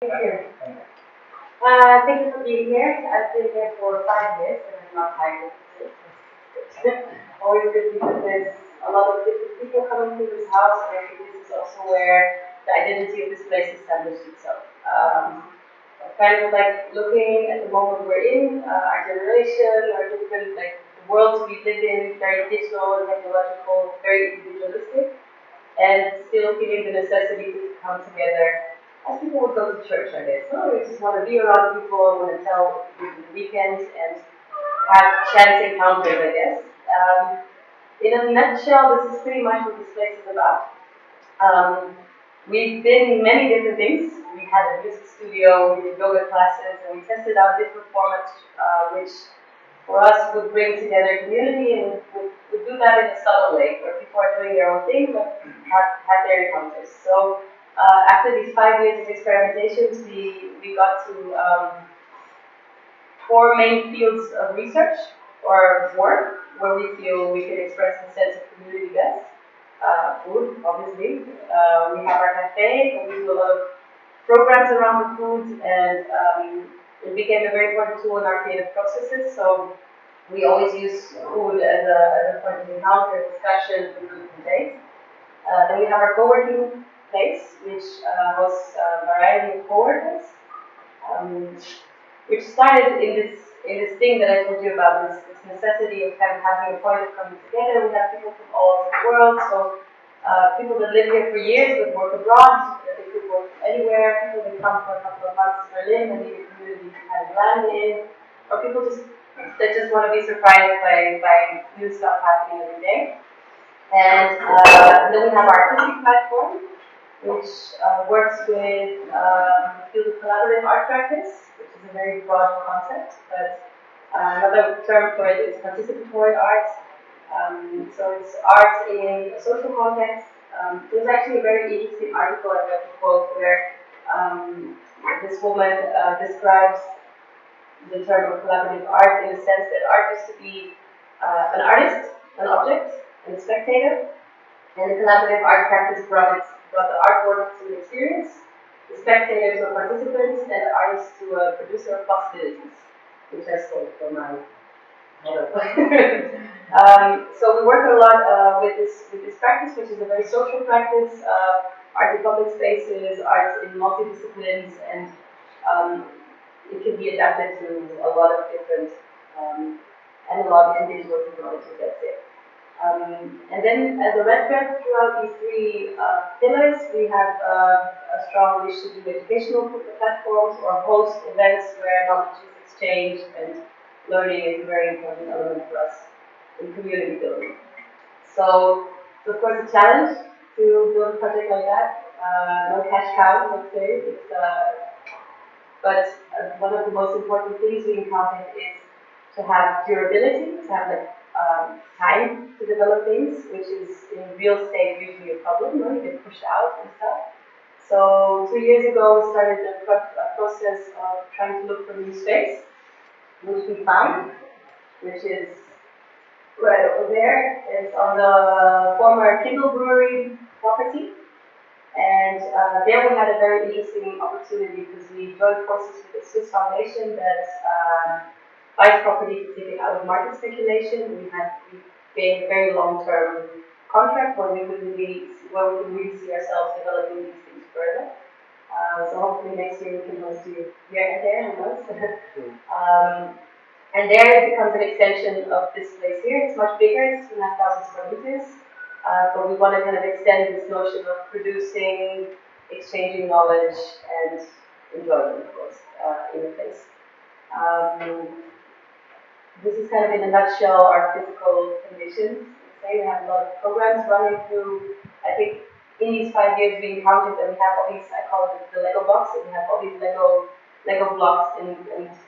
Thank you for being here. I've been here for 5 years and I'm not tired of it. Always good because there's a lot of different people coming to this house, and I think this is also where the identity of this place established itself. Kind of like looking at the moment we're in, our generation, our different, like the worlds we live in, very digital and technological, very individualistic, and still feeling the necessity to come together as people would go to church, I guess. No, we just want to be around people, want to tell people the weekends, and have chance encounters, I guess. In a nutshell, this is pretty much what this place is about. Um, we've been many different things. We had a music studio, we did yoga classes, and we tested out different formats, which for us would bring together community, and would do that in a subtle way, where people are doing their own thing, but have their encounters. So after these 5 years of experimentations, we got to four main fields of research or work where we feel we can express the sense of community best. Food, obviously. We have our cafe, where we do a lot of programs around the food, and it became a very important tool in our creative processes. So we always use food as a point of encounter, discussion, and debate. Then we have our co-working place, which hosts a variety of co-workers, um, which started in this thing that I told you about, this necessity of kind of having a point of coming together. We have people from all over the world, so people that live here for years but work abroad, they could work anywhere, people that come for a couple of months to Berlin and need a community to kind of land in, or people that just want to be surprised by new stuff happening every day. And then we have our artistic platform, which works with the field of collaborative art practice, which is a very broad concept, but another term for it is participatory art. So it's art in a social context. There's actually a very interesting article I read to quote where this woman describes the term of collaborative art in the sense that art used to be an artist, an object, and a spectator, and the collaborative art practice brought the artwork to an experience, the spectator to a participant, and the artist to a producer of possibilities, which I stole from my so we work a lot with this practice, which is a very social practice, art in public spaces, art in multidisciplines, and um, it can be adapted to a lot of different analog and digital technologies, that's it. And then as a red thread throughout these three pillars, we have a strong wish to do educational platforms or host events where knowledge is exchanged, and learning is a very important element for us in community building. So of course, a challenge to build a project like that. No cash cow, let's say. But one of the most important things we encounter is to have durability, to have like time to develop things, which is in real estate usually a problem, right? You get pushed out and stuff. So 2 years ago, we started the process of trying to look for new space, which we found, which is right over there. It's on the former Kindle Brewery property. And there we had a very interesting opportunity because we joined forces with a Swiss foundation that buys property to take it out of market speculation. We gained a very long-term contract where we can really see ourselves developing these things further. So hopefully next year we can host you here and there and once. And there it becomes an extension of this place here. It's much bigger, it's 2,500 square meters. But we want to kind of extend this notion of producing, exchanging knowledge, and enjoyment, of course, in the place. This is kind of in a nutshell our physical conditions. We have a lot of programs running through. I think in these 5 years we encountered that we have all these, I call it the Lego box, and we have all these Lego blocks, and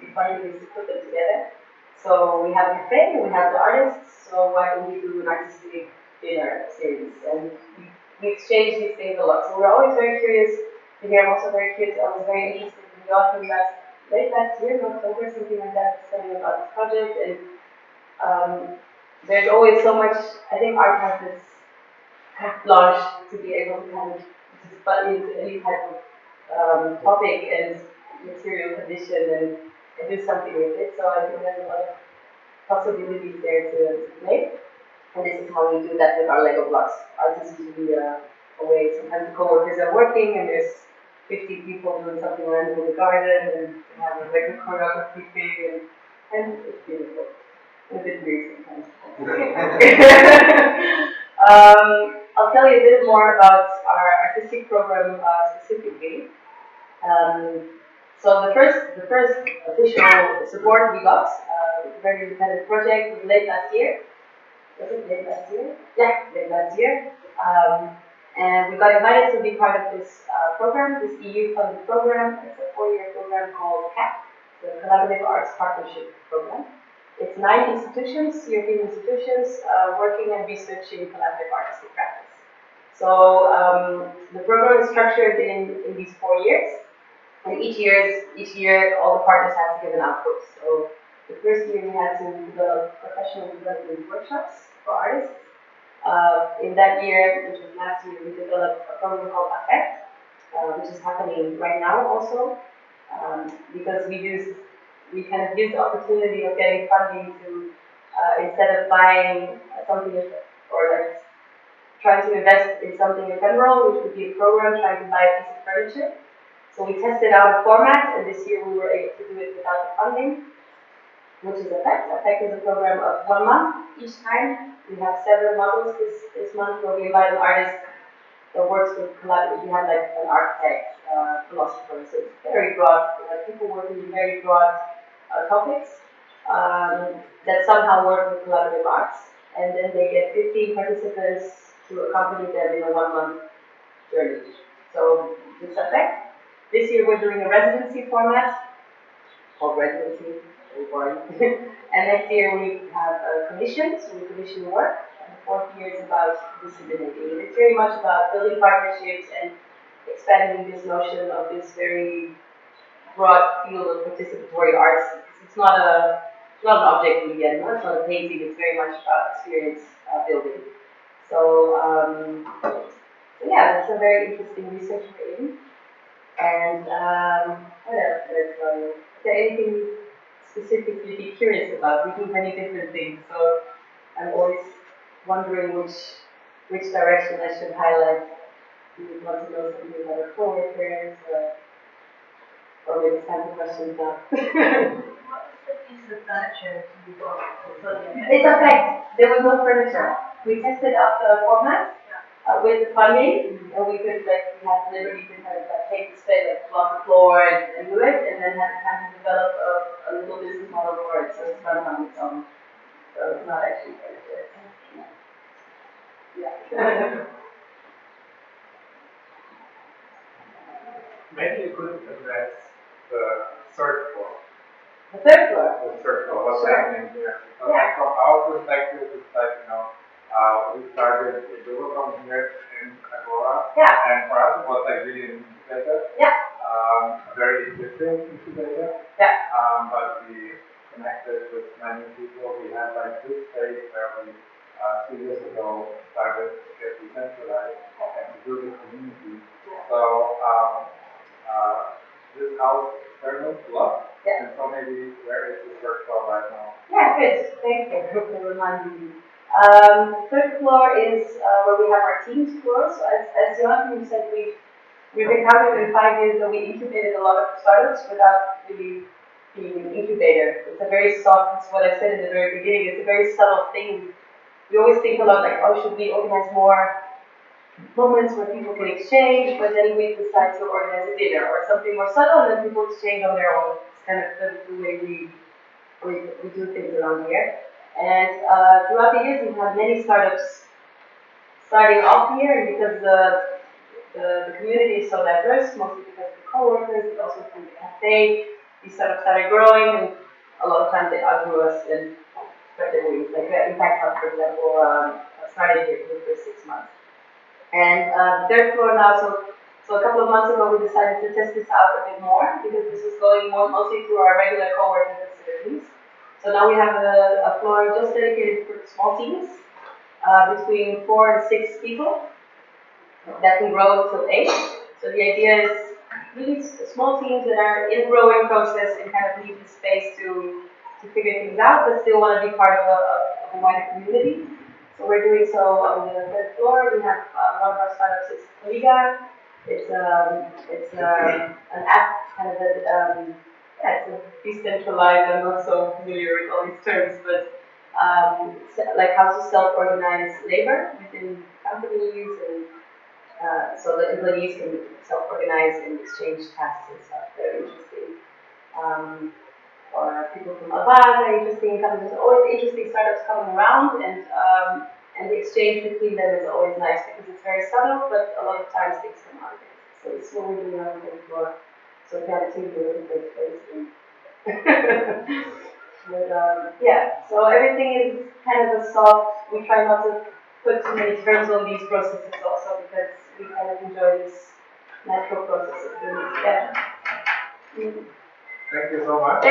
we find ways to put them together. So we have the cafe, we have the artists, so why don't we do an artistic dinner series? And we exchange these things a lot. So we're always very curious to hear. I'm also very curious. I was very interested in the autumn late last year, in October, something like that, studying about this project. And there's always so much. I think art has this carte blanche to be able to kind of just butt into any type of topic and material condition and do something with it. So I think there's a lot of possibilities there to play. And this is how we do that with our Lego blocks. Ours is usually away. Sometimes the co-workers are working and there's 50 people doing something random in the garden and we have a Lego choreography thing and it's beautiful. And a bit weird sometimes. I'll tell you a bit more about our artistic program specifically. So the first official support we got, very independent project, was late last year. Was it late last year? Yeah, late last year. And we got invited to be part of this program, this EU-funded program. It's a 4-year program called CAP, the Collaborative Arts Partnership Program. It's 9 institutions, European institutions, working and researching collaborative artistic practice. So the program is structured in these 4 years. And each year, all the partners have to give an output. So the first year we had to develop professional development workshops for artists. In that year, which was last year, we developed a program called Affect, which is happening right now also, because we kind of use the opportunity of getting funding to, instead of buying something or like trying to invest in something ephemeral, which would be a program, trying to buy a piece of furniture. So we tested out a format, and this year we were able to do it without the funding, which is Affect. Affect is a program of 1 month each time. We have 7 models this month where we invite an artist that works with collaborative. We have like an architect, philosopher, so it's very broad. People working in very broad topics that somehow work with collaborative arts, and then they get 15 participants to accompany them in a 1-month journey. So this Affect. This year we're doing a residency format, called residency, very boring. And next year we have a commission, so we commission work. And the 4th year is about disseminating. And it's very much about building partnerships and expanding this notion of this very broad field of participatory arts. It's not an object in the end, it's not a painting, it's very much about experience building. So yeah, that's a very interesting research we're in. And what else did I tell you? Is there anything specific you'd be curious about? We do many different things, so I'm always wondering which direction I should highlight. Do you want to know something about our co-workers, or maybe it's time for questions now? What was the piece of furniture you got? It's Affect. There was no furniture. We tested out the format. With the funding, and we could we had liberty to kind of take the space, block the floor and do it, and then had time to develop a little business model for it, so it's run on its own. So it's not actually furniture. Yeah. Maybe you could address the 3rd floor. The 3rd floor? The 3rd floor, what's Sure. happening there? Because from our perspective, it's like, we started a Google here in Agora. Yeah. And for us, it was like really an incubator. Yeah. A very different incubator. Yeah. But we connected with many people. We had like this space where we 2 years ago started to get decentralized and to build a community. So this house experiments a lot. Yeah. And so maybe where is the 3rd floor right now? Yeah, good. Thank you for reminding me. The 3rd floor is where we have our teams floor. So as Jonathan said, we've encountered in 5 years that we incubated a lot of startups without really being an incubator. It's a very soft, that's what I said in the very beginning, it's a very subtle thing. We always think a lot like, oh, should we organize more moments where people can exchange, but then we decide to organize a dinner or something more subtle, and then people exchange on their own. It's kind of the way we do things around here. And throughout the years, we've had many startups starting off here, and because the community is so diverse, mostly because of the co-workers, but also through the cafe, these startups started growing, and a lot of times they outgrew us and spread their wings. Like Impact Hub, for example, started here for the first 6 months. And 3rd floor now, so a couple of months ago, we decided to test this out a bit more, because this was going mostly through our regular co-working facilities. So now we have a floor just dedicated for small teams, between 4 and 6 people, that can grow till 8. So the idea is really small teams that are in a growing process and kind of need the space to figure things out, but still want to be part of a wider community. So we're doing so on the third floor. We have one of our startups is Liga. It's an app, kind of yeah, it's a decentralized. I'm not so familiar with all these terms, but like how to self-organize labor within companies, and so the employees can self-organize and exchange tasks and stuff. Very interesting. Or people from Agora are interesting. There's always interesting startups coming around, and the exchange between them is always nice because it's very subtle, but a lot of times things come out of it. So it's what we're doing on the floor. So we have a team doing a great place. But yeah, so everything is kind of a soft. We try not to put too many terms on these processes also because we kind of enjoy this natural process of doing it. Yeah. Thank you so much.